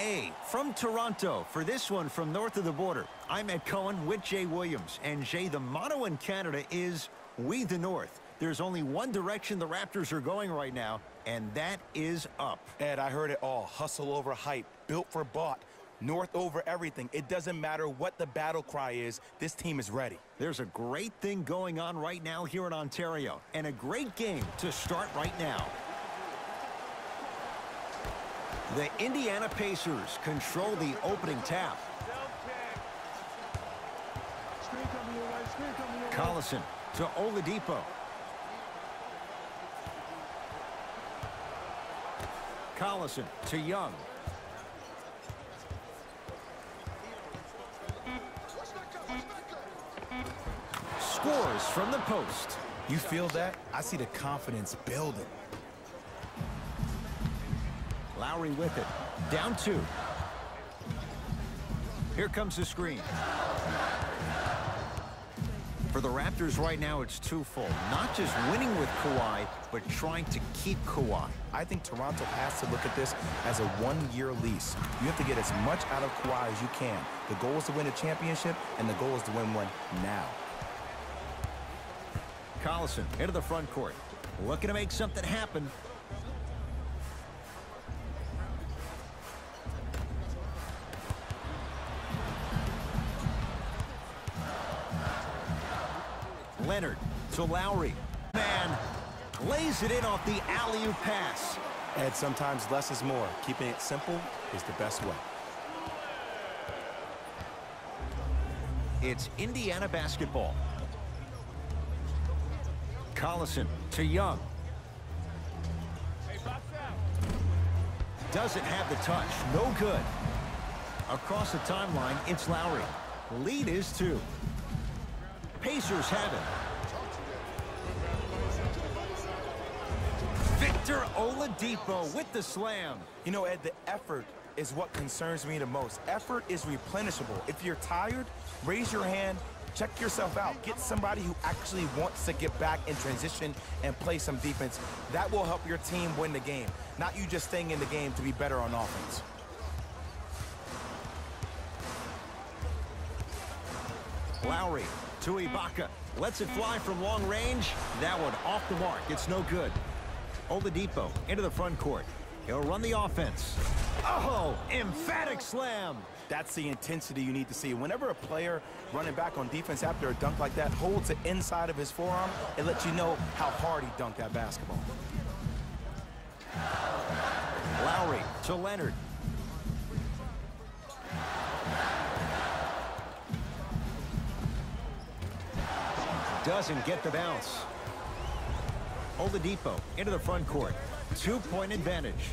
A from Toronto for this one from north of the border. I'm Ed Cohen with Jay Williams. And Jay, the motto in Canada is We the North. There's only one direction the Raptors are going right now, and that is up. Ed, I heard it all. Hustle over hype. Built for bought. North over everything. It doesn't matter what the battle cry is. This team is ready. There's a great thing going on right now here in Ontario, and a great game to start right now. The Indiana Pacers control the opening tap. Collison to Oladipo. Collison to Young. Scores from the post. You feel that? I see the confidence building. Lowry with it. Down 2. Here comes the screen. For the Raptors right now, it's twofold. Not just winning with Kawhi, but trying to keep Kawhi. I think Toronto has to look at this as a one-year lease. You have to get as much out of Kawhi as you can. The goal is to win a championship, and the goal is to win one now. Collison into the front court. Looking to make something happen. Leonard to Lowry. Man lays it in off the alley-oop pass. Ed, sometimes less is more. Keeping it simple is the best way. It's Indiana basketball. Collison to Young. Doesn't have the touch. No good. Across the timeline, it's Lowry. Lead is 2. Pacers have it. Victor Oladipo with the slam. You know, Ed, the effort is what concerns me the most. Effort is replenishable. If you're tired, raise your hand, check yourself out. Get somebody who actually wants to get back in transition and play some defense. That will help your team win the game, not you just staying in the game to be better on offense. Lowry to Ibaka. Lets it fly from long range. That one off the mark. It's no good. Oladipo into the front court. He'll run the offense. Oh, emphatic slam. That's the intensity you need to see. Whenever a player running back on defense after a dunk like that holds it inside of his forearm, it lets you know how hard he dunked that basketball. Lowry to Leonard. Doesn't get the bounce. Oladipo into the front court. 2-point advantage.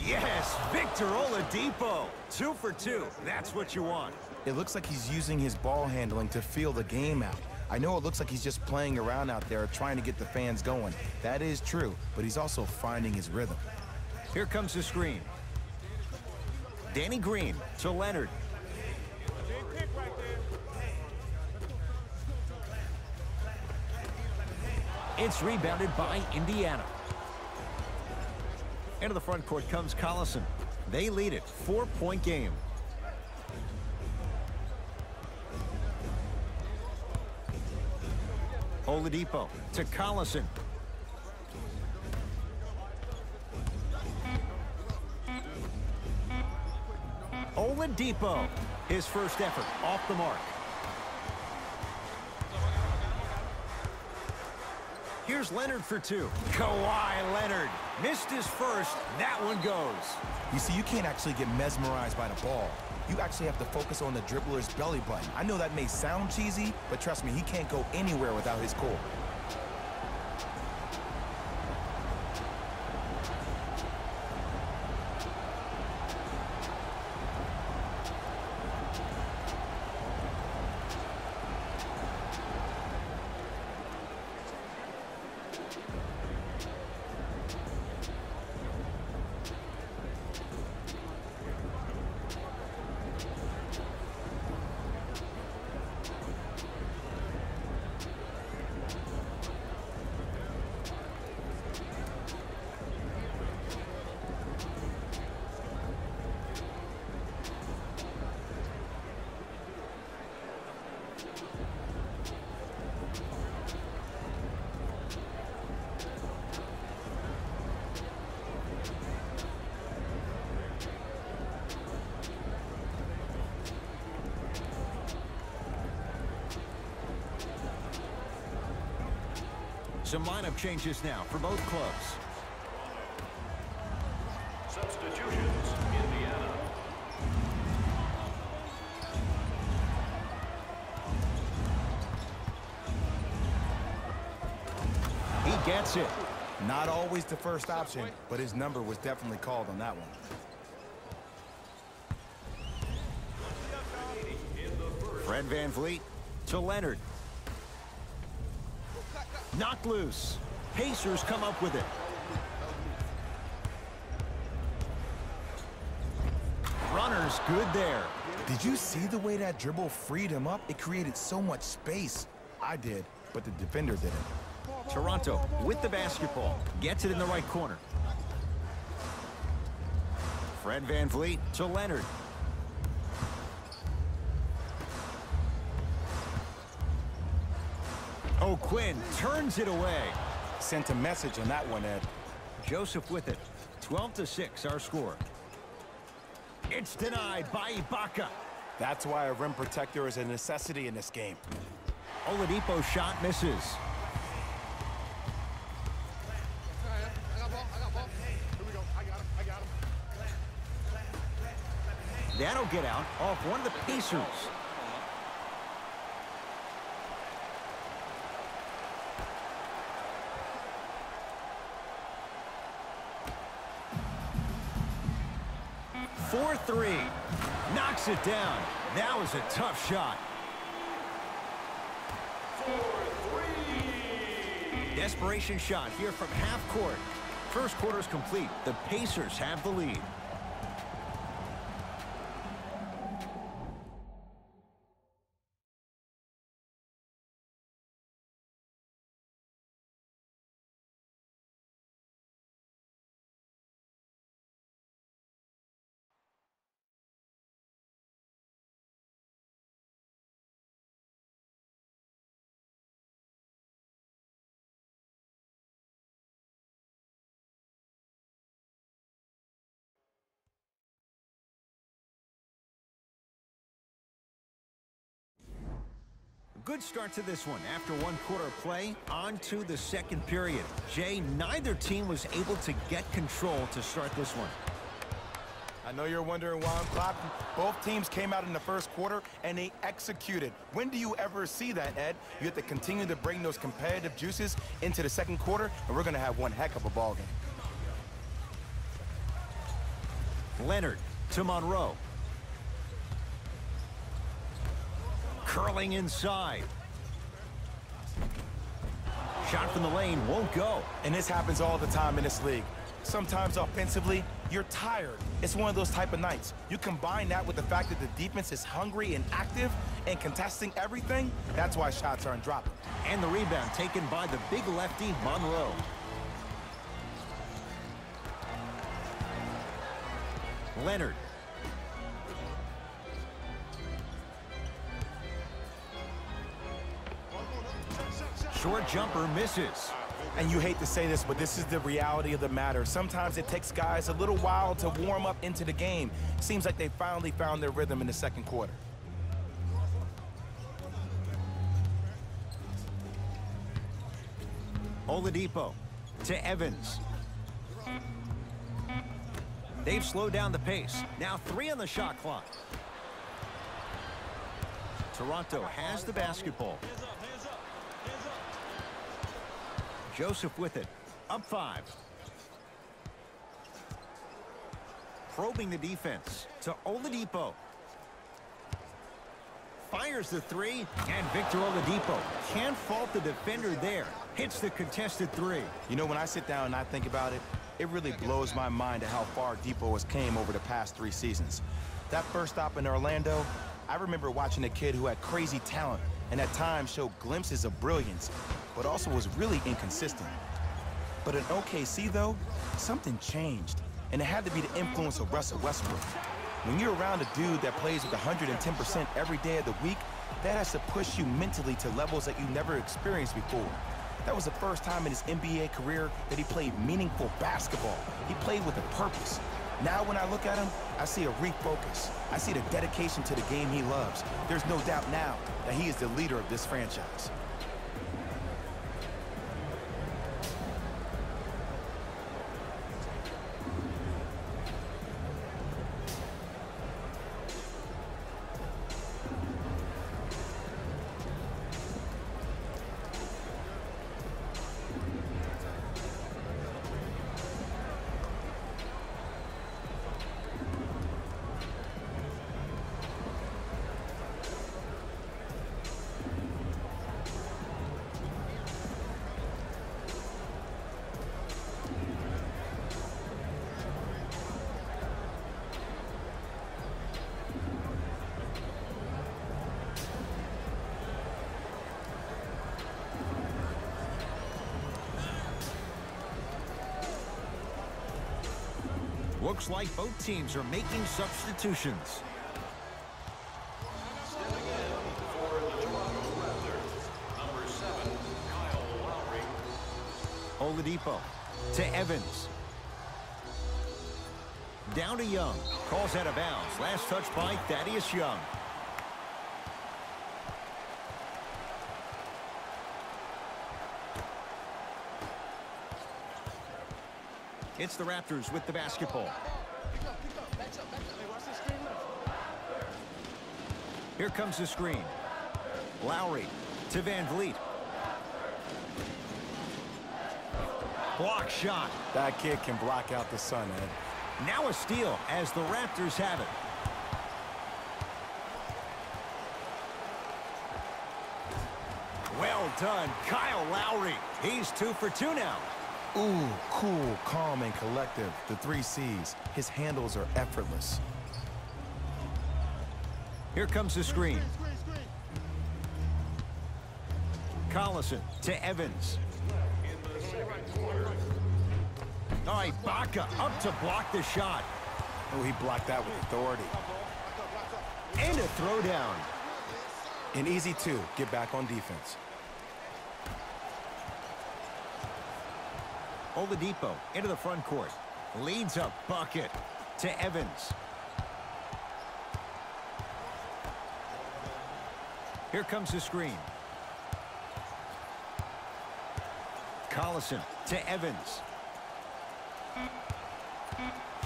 Yes, Victor Oladipo. 2 for 2. That's what you want. It looks like he's using his ball handling to feel the game out. I know it looks like he's just playing around out there trying to get the fans going. That is true, but he's also finding his rhythm. Here comes the screen. Danny Green to Leonard. It's rebounded by Indiana. Into the front court comes Collison. They lead it. 4-point game. Oladipo to Collison. Oladipo. His first effort off the mark. Here's Leonard for 2. Kawhi Leonard missed his first. That one goes. You see, you can't actually get mesmerized by the ball. You actually have to focus on the dribbler's belly button. I know that may sound cheesy, but trust me, he can't go anywhere without his core. Some lineup changes now for both clubs. Substitutions, Indiana. He gets it. Not always the first option, but his number was definitely called on that one. Fred VanVleet to Leonard. Knocked loose. Pacers come up with it. Runner's good there. Did you see the way that dribble freed him up? It created so much space. I did, but the defender didn't. Toronto with the basketball. Gets it in the right corner. Fred VanVleet to Leonard. O'Quinn turns it away. Sent a message on that one, Ed. Joseph with it. 12-6 our score. It's denied by Ibaka. That's why a rim protector is a necessity in this game. Oladipo's shot misses. That'll get out off one of the Pacers. For three. Knocks it down. That was a tough shot. Desperation shot here from half court. First quarter's complete. The Pacers have the lead. Good start to this one. After one quarter of play, on to the second period. Jay, neither team was able to get control to start this one. I know you're wondering why I'm clapping. Both teams came out in the first quarter, and they executed. When do you ever see that, Ed? You have to continue to bring those competitive juices into the second quarter, and we're going to have one heck of a ball game. Leonard to Monroe. Curling inside. Shot from the lane won't go. And this happens all the time in this league. Sometimes offensively, you're tired. It's one of those type of nights. You combine that with the fact that the defense is hungry and active and contesting everything, that's why shots aren't dropping. And the rebound taken by the big lefty, Monroe. Leonard. Short jumper misses. And you hate to say this, but this is the reality of the matter. Sometimes it takes guys a little while to warm up into the game. Seems like they finally found their rhythm in the second quarter. Oladipo to Evans. They've slowed down the pace. Now 3 on the shot clock. Toronto has the basketball. Joseph with it. Up 5. Probing the defense to Oladipo. Fires the 3, and Victor Oladipo can't fault the defender there. Hits the contested 3. You know, when I sit down and I think about it, it really blows my mind at how far Depot has came over the past 3 seasons. That first stop in Orlando, I remember watching a kid who had crazy talent and at times showed glimpses of brilliance, but also was really inconsistent. But in OKC, though, something changed, and it had to be the influence of Russell Westbrook. When you're around a dude that plays with 110% every day of the week, that has to push you mentally to levels that you never experienced before. That was the first time in his NBA career that he played meaningful basketball. He played with a purpose. Now when I look at him, I see a refocus. I see the dedication to the game he loves. There's no doubt now that he is the leader of this franchise. Looks like both teams are making substitutions. Stepping in for the Toronto Raptors, number 7, Kyle Lowry. Oladipo to Evans. Down to Young. Calls out of bounds. Last touch by Thaddeus Young. It's the Raptors with the basketball. Here comes the screen. Lowry to Van Vliet. Block shot. That kid can block out the sun, Ed. Now a steal as the Raptors have it. Well done, Kyle Lowry. He's 2 for 2 now. Ooh, cool, calm, and collective. The 3 C's. His handles are effortless. Here comes the screen. Collison to Evans. All right, Baca up to block the shot. Oh, he blocked that with authority. And a throwdown. An easy 2. Get back on defense. Oladipo into the front court. Leads a bucket to Evans. Here comes the screen. Collison to Evans.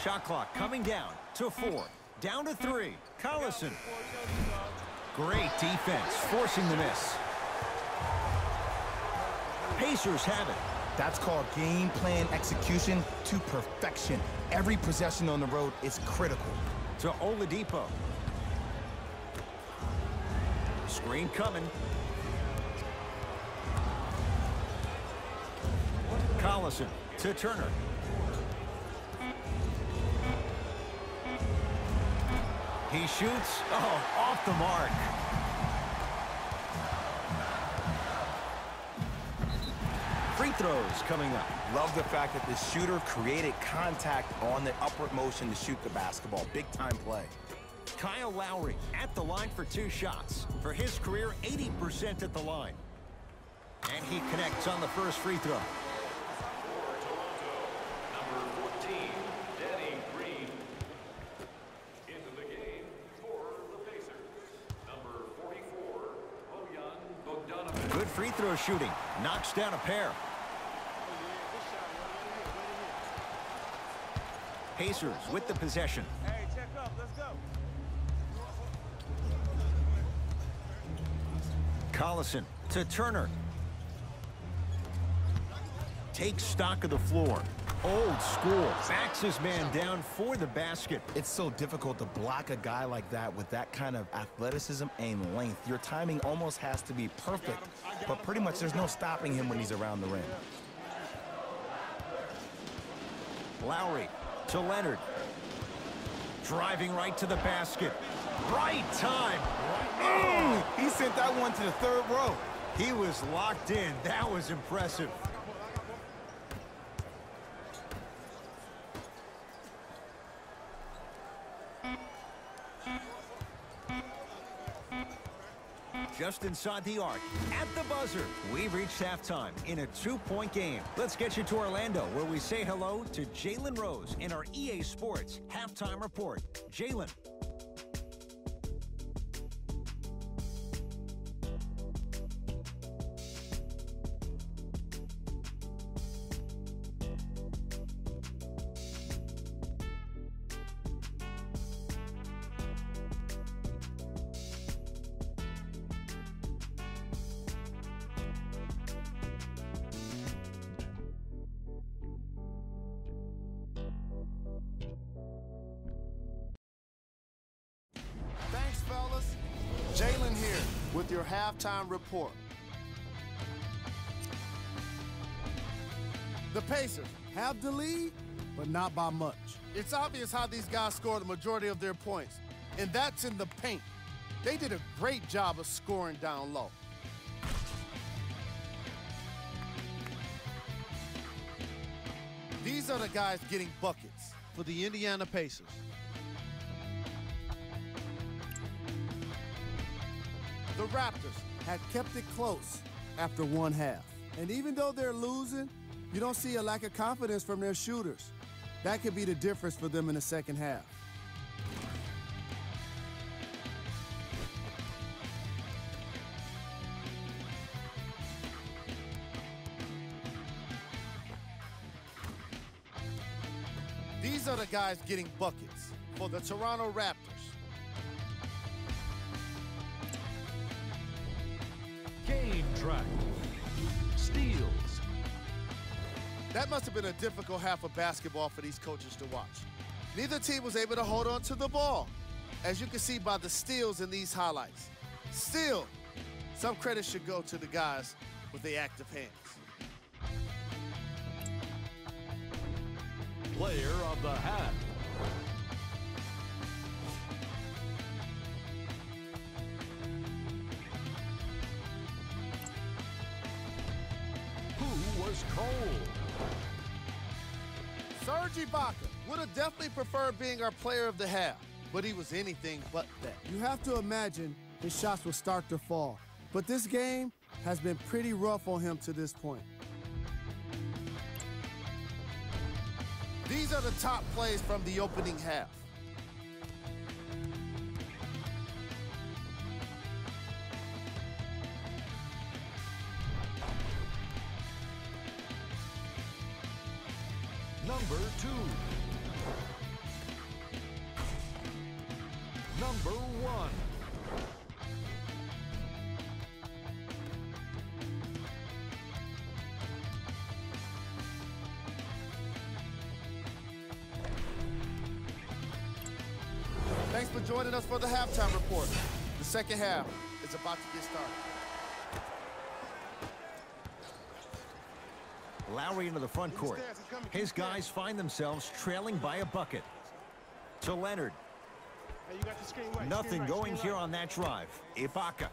Shot clock coming down to 4. Down to 3. Collison. Great defense, forcing the miss. Pacers have it. That's called game plan execution to perfection. Every possession on the road is critical. To Oladipo. Screen coming. Collison to Turner. He shoots. Oh, off the mark. Free throws coming up. Love the fact that the shooter created contact on the upward motion to shoot the basketball. Big time play. Kyle Lowry at the line for 2 shots. For his career, 80% at the line. And he connects on the first free throw. For Toronto, number 14, Danny Green. Into the game for the Pacers, number 44, Bojan Bogdanovic. Good free throw shooting. Knocks down a pair. Pacers with the possession. Hey, check up. Let's go. Collison to Turner. Takes stock of the floor. Old school. Backs his man down for the basket. It's so difficult to block a guy like that with that kind of athleticism and length. Your timing almost has to be perfect, but pretty much there's no stopping him when he's around the rim. Lowry to Leonard. Driving right to the basket. Right time. He sent that one to the 3rd row. He was locked in. That was impressive. Just inside the arc, at the buzzer, we've reached halftime in a 2-point game. Let's get you to Orlando, where we say hello to Jalen Rose in our EA Sports Halftime Report. Jalen. Thanks, fellas. Jalen here with your halftime report. The Pacers have the lead, but not by much. It's obvious how these guys score the majority of their points, and that's in the paint. They did a great job of scoring down low. These are the guys getting buckets. for the Indiana Pacers. The Raptors had kept it close after one half. And even though they're losing, you don't see a lack of confidence from their shooters. That could be the difference for them in the second half. These are the guys getting buckets for the Toronto Raptors. Game track. Steals. That must have been a difficult half of basketball for these coaches to watch. Neither team was able to hold on to the ball, as you can see by the steals in these highlights. Still, some credit should go to the guys with the active hands. Player of the half. Who was cold? Serge Ibaka would have definitely preferred being our player of the half, but he was anything but that. You have to imagine his shots will start to fall, but this game has been pretty rough on him to this point. These are the top plays from the opening half. Number 2. Number 1. Thanks for joining us for the halftime report. The second half is about to get started. Lowry into the front court. His guys find themselves trailing by a bucket. To Leonard. Nothing going here on that drive. Ibaka.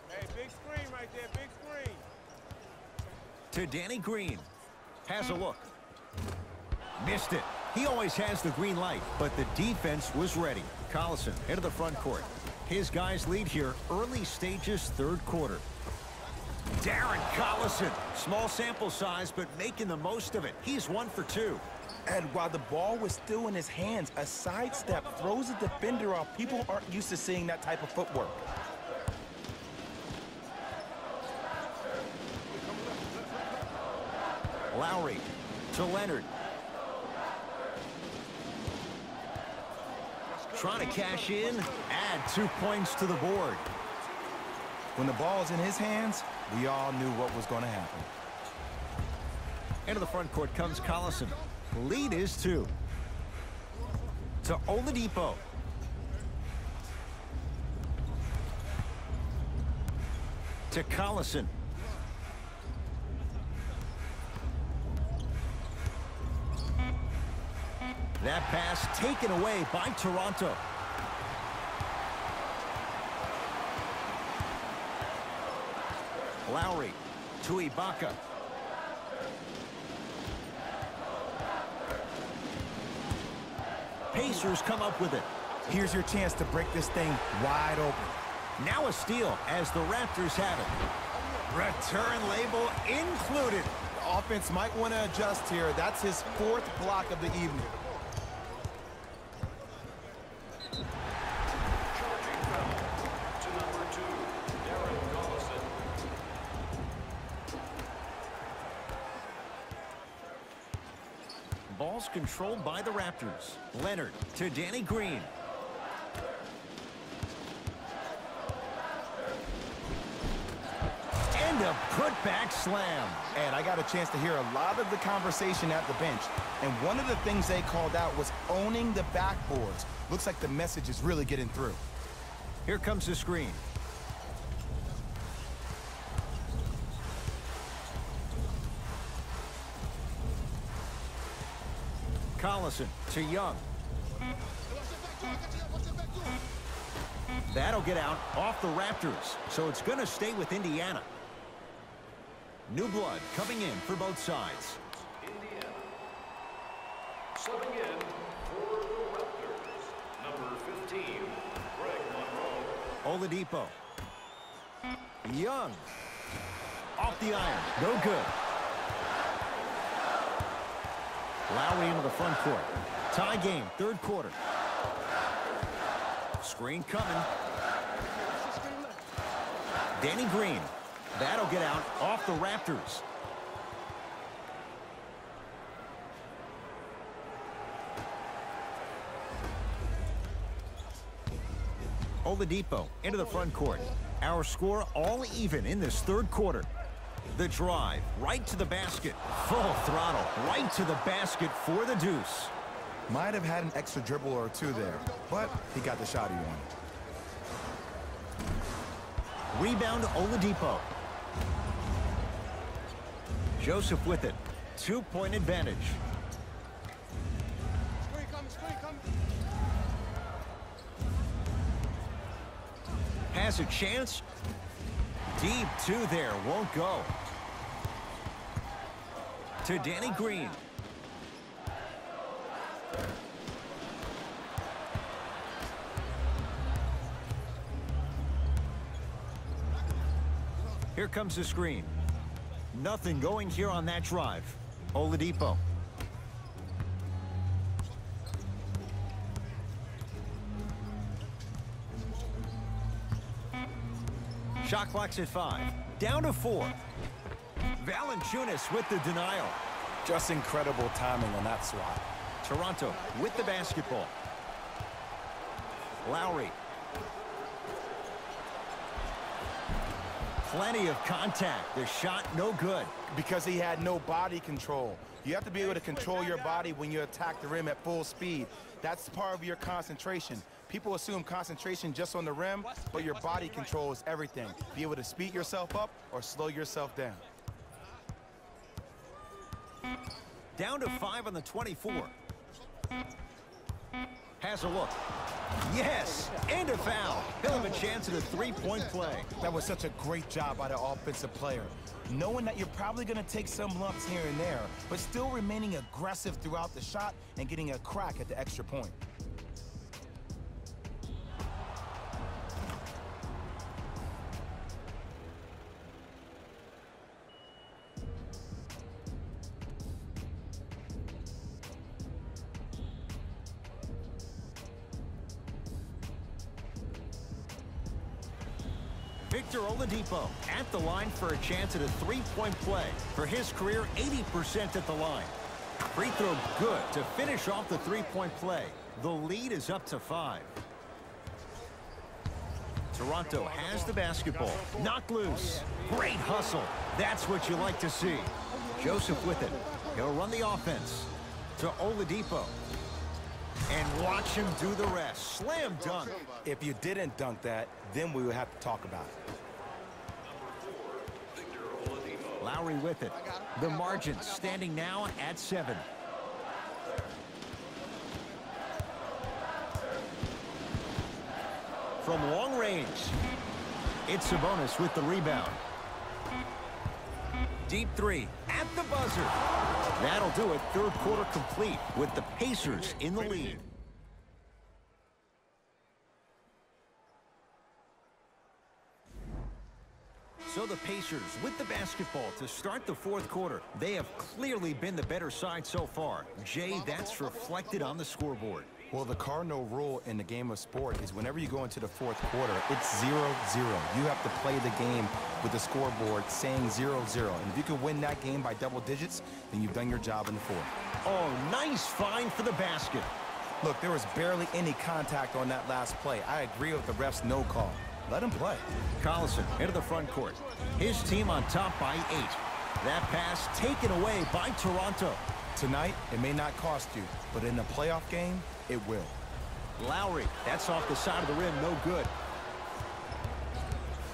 Hey, big screen right there, big screen. To Danny Green. Has a look. Missed it. He always has the green light, but the defense was ready. Collison into the front court. His guys lead here early stages, third quarter. Darren Collison. Small sample size, but making the most of it. He's 1 for 2. And while the ball was still in his hands, a sidestep throws a defender off. People aren't used to seeing that type of footwork. Lowry to Leonard. Trying to cash in, add 2 points to the board. When the ball is in his hands, we all knew what was going to happen. Into the front court comes Collison. Lead is 2. To Oladipo. To Collison. That pass taken away by Toronto. Lowry to Ibaka. Pacers come up with it. Here's your chance to break this thing wide open. Now a steal as the Raptors have it. Return label included. The offense might want to adjust here. That's his 4th block of the evening. Charging foul to number 2, Darren Collison. Ball's controlled by the Raptors. Leonard to Danny Green. And a putback slam. And I got a chance to hear a lot of the conversation at the bench. And one of the things they called out was owning the backboards. Looks like the message is really getting through. Here comes the screen. Collison to Young. That'll get out off the Raptors, so it's going to stay with Indiana. New blood coming in for both sides. Oladipo. Young. Off the iron. No good. Lowry into the front court. Tie game, third quarter. Screen coming. Danny Green. That'll get out off the Raptors. Oladipo into the front court. Our score all even in this third quarter. The drive right to the basket. Full throttle right to the basket for the deuce. Might have had an extra dribble or two there, but he got the shot he wanted. Rebound Oladipo. Joseph with it. 2-point advantage. Screen coming. Has a chance. Deep two there. Won't go. To Danny Green. Here comes the screen. Nothing going here on that drive. Oladipo. Shot clock's at 5. Down to 4. Valanciunas with the denial. Just incredible timing on that swat. Toronto with the basketball. Lowry. Plenty of contact. The shot no good. Because he had no body control. You have to be able to control your body when you attack the rim at full speed. That's part of your concentration. People assume concentration just on the rim, but your body control is everything. Be able to speed yourself up or slow yourself down. Down to 5 on the 24. Has a look. Yes, and a foul. He'll have a chance at a three-point play. That was such a great job by the offensive player. Knowing that you're probably going to take some lumps here and there, but still remaining aggressive throughout the shot and getting a crack at the extra point. Victor Oladipo at the line for a chance at a three-point play. For his career, 80% at the line. Free throw good to finish off the three-point play. The lead is up to 5. Toronto has the basketball. Knocked loose. Great hustle. That's what you like to see. Joseph with it. He'll run the offense to Oladipo. And watch him do the rest. Slam dunk. If you didn't dunk that, then we would have to talk about it. Lowry with it. The margin standing now at 7. From long range, it's Sabonis with the rebound. Deep 3 at the buzzer. That'll do it. Third quarter complete with the Pacers in the lead. So the Pacers with the basketball to start the fourth quarter. They have clearly been the better side so far. Jay, that's reflected on the scoreboard. Well, the cardinal rule in the game of sport is whenever you go into the fourth quarter, it's 0-0. You have to play the game with the scoreboard saying 0-0. And if you can win that game by double digits, then you've done your job in the fourth. Oh, nice find for the basket. Look, there was barely any contact on that last play. I agree with the ref's no call. Let him play. Collison into the front court. His team on top by 8. That pass taken away by Toronto. Tonight, it may not cost you, but in a playoff game, it will. Lowry, that's off the side of the rim, no good.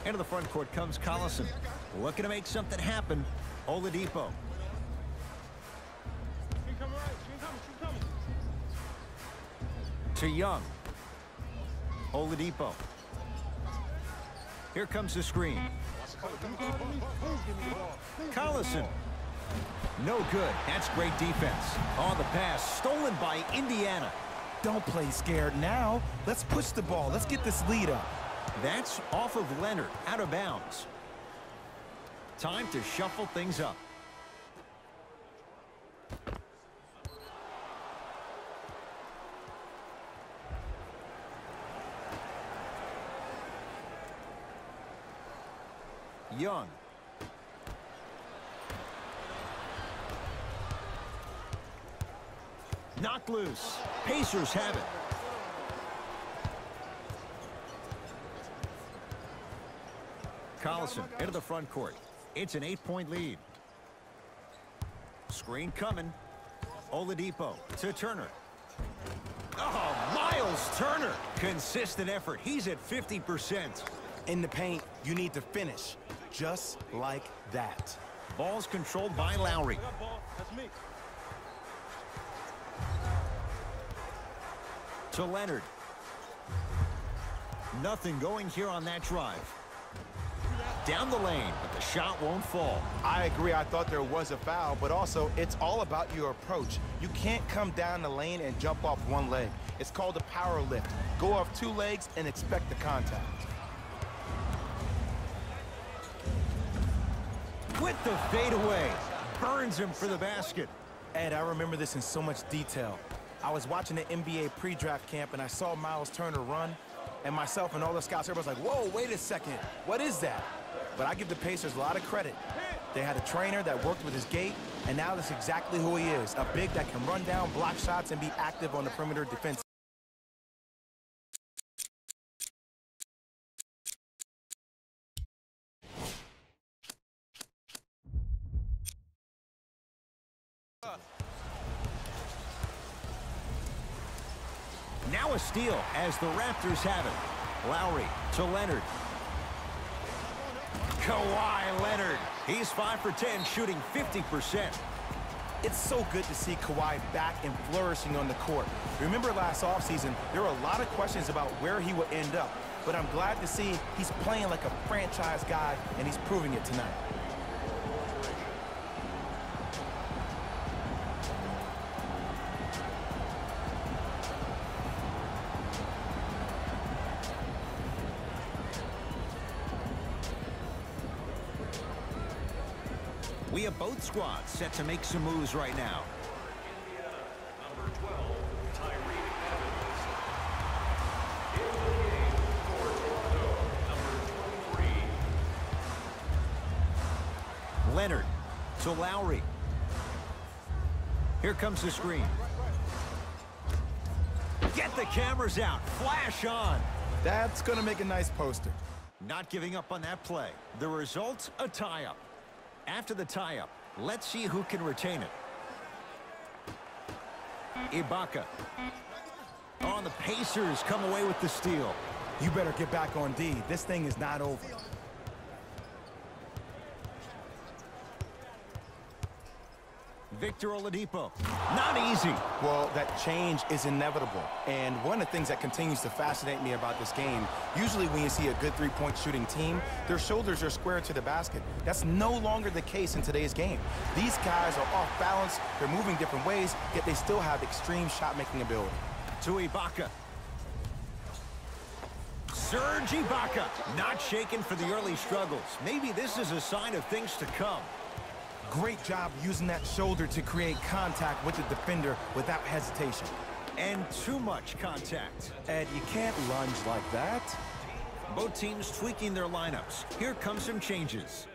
Into the front court comes Collison. Looking to make something happen. Oladipo. To Young. Oladipo. Here comes the screen. Collison. No good. That's great defense. On the pass, stolen by Indiana. Don't play scared now. Let's push the ball. Let's get this lead up. That's off of Leonard, out of bounds. Time to shuffle things up. Young. Knocked loose. Pacers have it. Collison into the front court. It's an 8-point lead. Screen coming. Oladipo to Turner. Oh, Miles Turner. Consistent effort. He's at 50%. In the paint, you need to finish. Just like that. Ball's controlled by Lowry. That's me. To Leonard. Nothing going here on that drive. Down the lane, but the shot won't fall. I agree. I thought there was a foul, but also it's all about your approach. You can't come down the lane and jump off one leg. It's called a power lift. Go off two legs and expect the contact. With the fadeaway. Burns him for the basket. Ed, I remember this in so much detail. I was watching the NBA pre-draft camp and I saw Miles Turner run, and myself and all the scouts, everybody's like, whoa, wait a second. What is that? But I give the Pacers a lot of credit. They had a trainer that worked with his gait, and now that's exactly who he is. A big that can run down, block shots, and be active on the perimeter defense. Now a steal as the Raptors have it. Lowry to Leonard. Kawhi Leonard. He's 5 for 10, shooting 50%. It's so good to see Kawhi back and flourishing on the court. Remember last offseason, there were a lot of questions about where he would end up. But I'm glad to see he's playing like a franchise guy, and he's proving it tonight. We have both squads set to make some moves right now. Indiana, number 12, Tyreke Evans. In the game for Toronto, number 23. Leonard to Lowry. Here comes the screen. Get the cameras out. Flash on. That's going to make a nice poster. Not giving up on that play. The result, a tie-up. After the tie-up, let's see who can retain it. Ibaka. Oh, the Pacers come away with the steal. You better get back on D. This thing is not over. Victor Oladipo. Not easy. Well, that change is inevitable. And one of the things that continues to fascinate me about this game, usually when you see a good three-point shooting team, their shoulders are square to the basket. That's no longer the case in today's game. These guys are off balance, they're moving different ways, yet they still have extreme shot-making ability. To Ibaka. Serge Ibaka. Not shaken for the early struggles. Maybe this is a sign of things to come. Great job using that shoulder to create contact with the defender without hesitation. And too much contact. Ed, you can't lunge like that. Both teams tweaking their lineups. Here come some changes.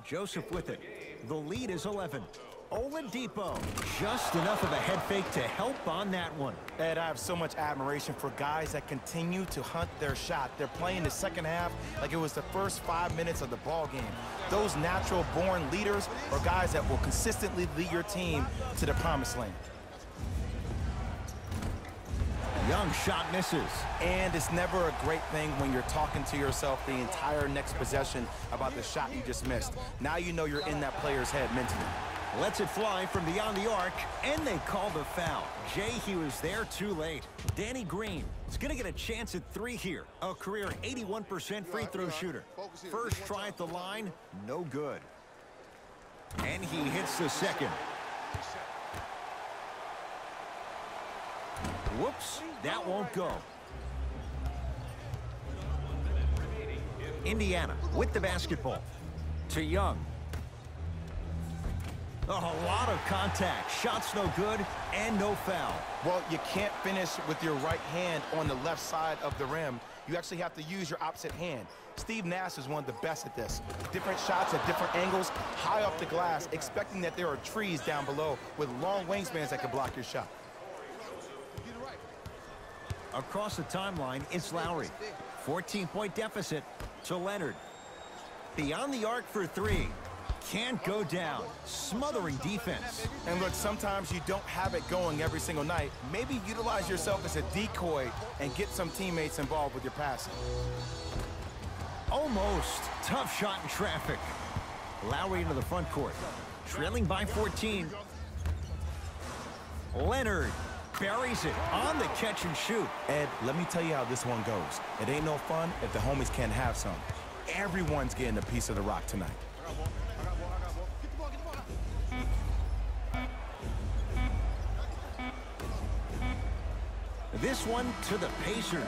Joseph with it. The lead is 11. Oladipo. Just enough of a head fake to help on that one. Ed, I have so much admiration for guys that continue to hunt their shot. They're playing the second half like it was the first 5 minutes of the ball game. Those natural-born leaders are guys that will consistently lead your team to the promised land. Young shot misses. And it's never a great thing when you're talking to yourself the entire next possession about the shot you just missed. Now you know you're in that player's head mentally. Lets it fly from beyond the arc, and they call the foul. Jay, he was there too late. Danny Green is going to get a chance at 3 here. A career 81% free throw shooter. First try at the line, no good. And he hits the second. Whoops, that won't go. Indiana with the basketball. To Young. Oh, a lot of contact. Shots no good and no foul. Well, you can't finish with your right hand on the left side of the rim. You actually have to use your opposite hand. Steve Nash is one of the best at this. Different shots at different angles, high off the glass, expecting that there are trees down below with long wingspans that can block your shot. Across the timeline, it's Lowry. 14-point deficit to Leonard. Beyond the arc for three. Can't go down. Smothering defense. And look, sometimes you don't have it going every single night. Maybe utilize yourself as a decoy and get some teammates involved with your passing. Almost. Tough shot in traffic. Lowry into the front court. Trailing by 14. Leonard buries it on the catch and shoot. Ed, let me tell you how this one goes. It ain't no fun if the homies can't have some. Everyone's getting a piece of the rock tonight. This one to the Pacers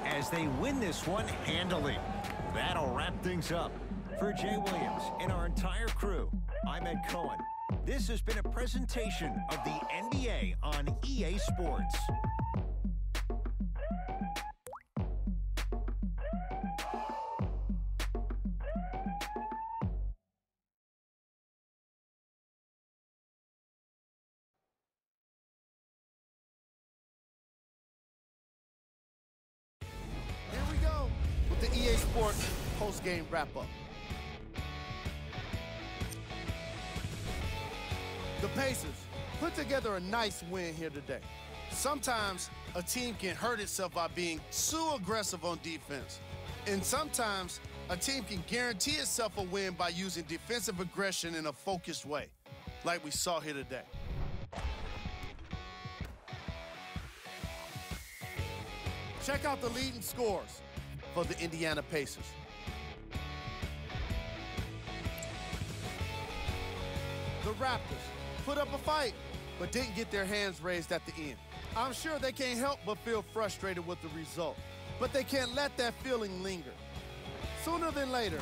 as they win this one handily. That'll wrap things up. For Jay Williams and our entire crew, I'm Ed Cohen. This has been a presentation of the NBA on EA Sports. Here we go with the EA Sports post-game wrap-up. The Pacers put together a nice win here today. Sometimes a team can hurt itself by being too aggressive on defense. And sometimes a team can guarantee itself a win by using defensive aggression in a focused way, like we saw here today. Check out the leading scores for the Indiana Pacers. The Raptors put up a fight, but didn't get their hands raised at the end. I'm sure they can't help but feel frustrated with the result, but they can't let that feeling linger. Sooner than later,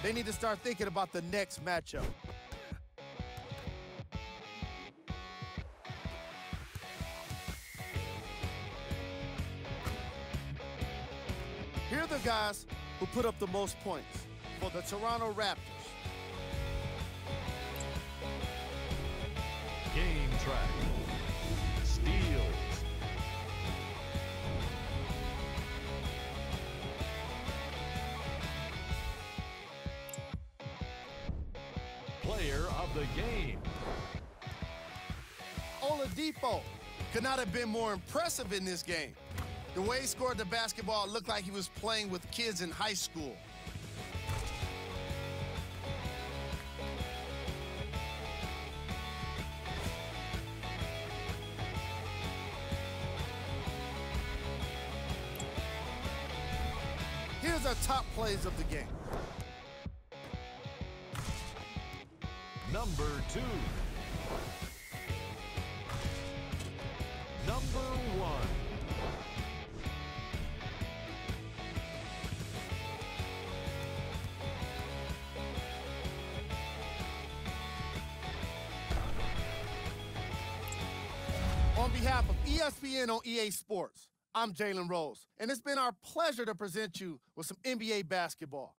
they need to start thinking about the next matchup. Here are the guys who put up the most points for the Toronto Raptors. Game track. Steals. Player of the game. Oladipo could not have been more impressive in this game. The way he scored the basketball looked like he was playing with kids in high school. Here's our top plays of the game. Number 2. Number 1. On behalf of ESPN on EA Sports, I'm Jalen Rose, and it's been our pleasure to present you with some NBA basketball.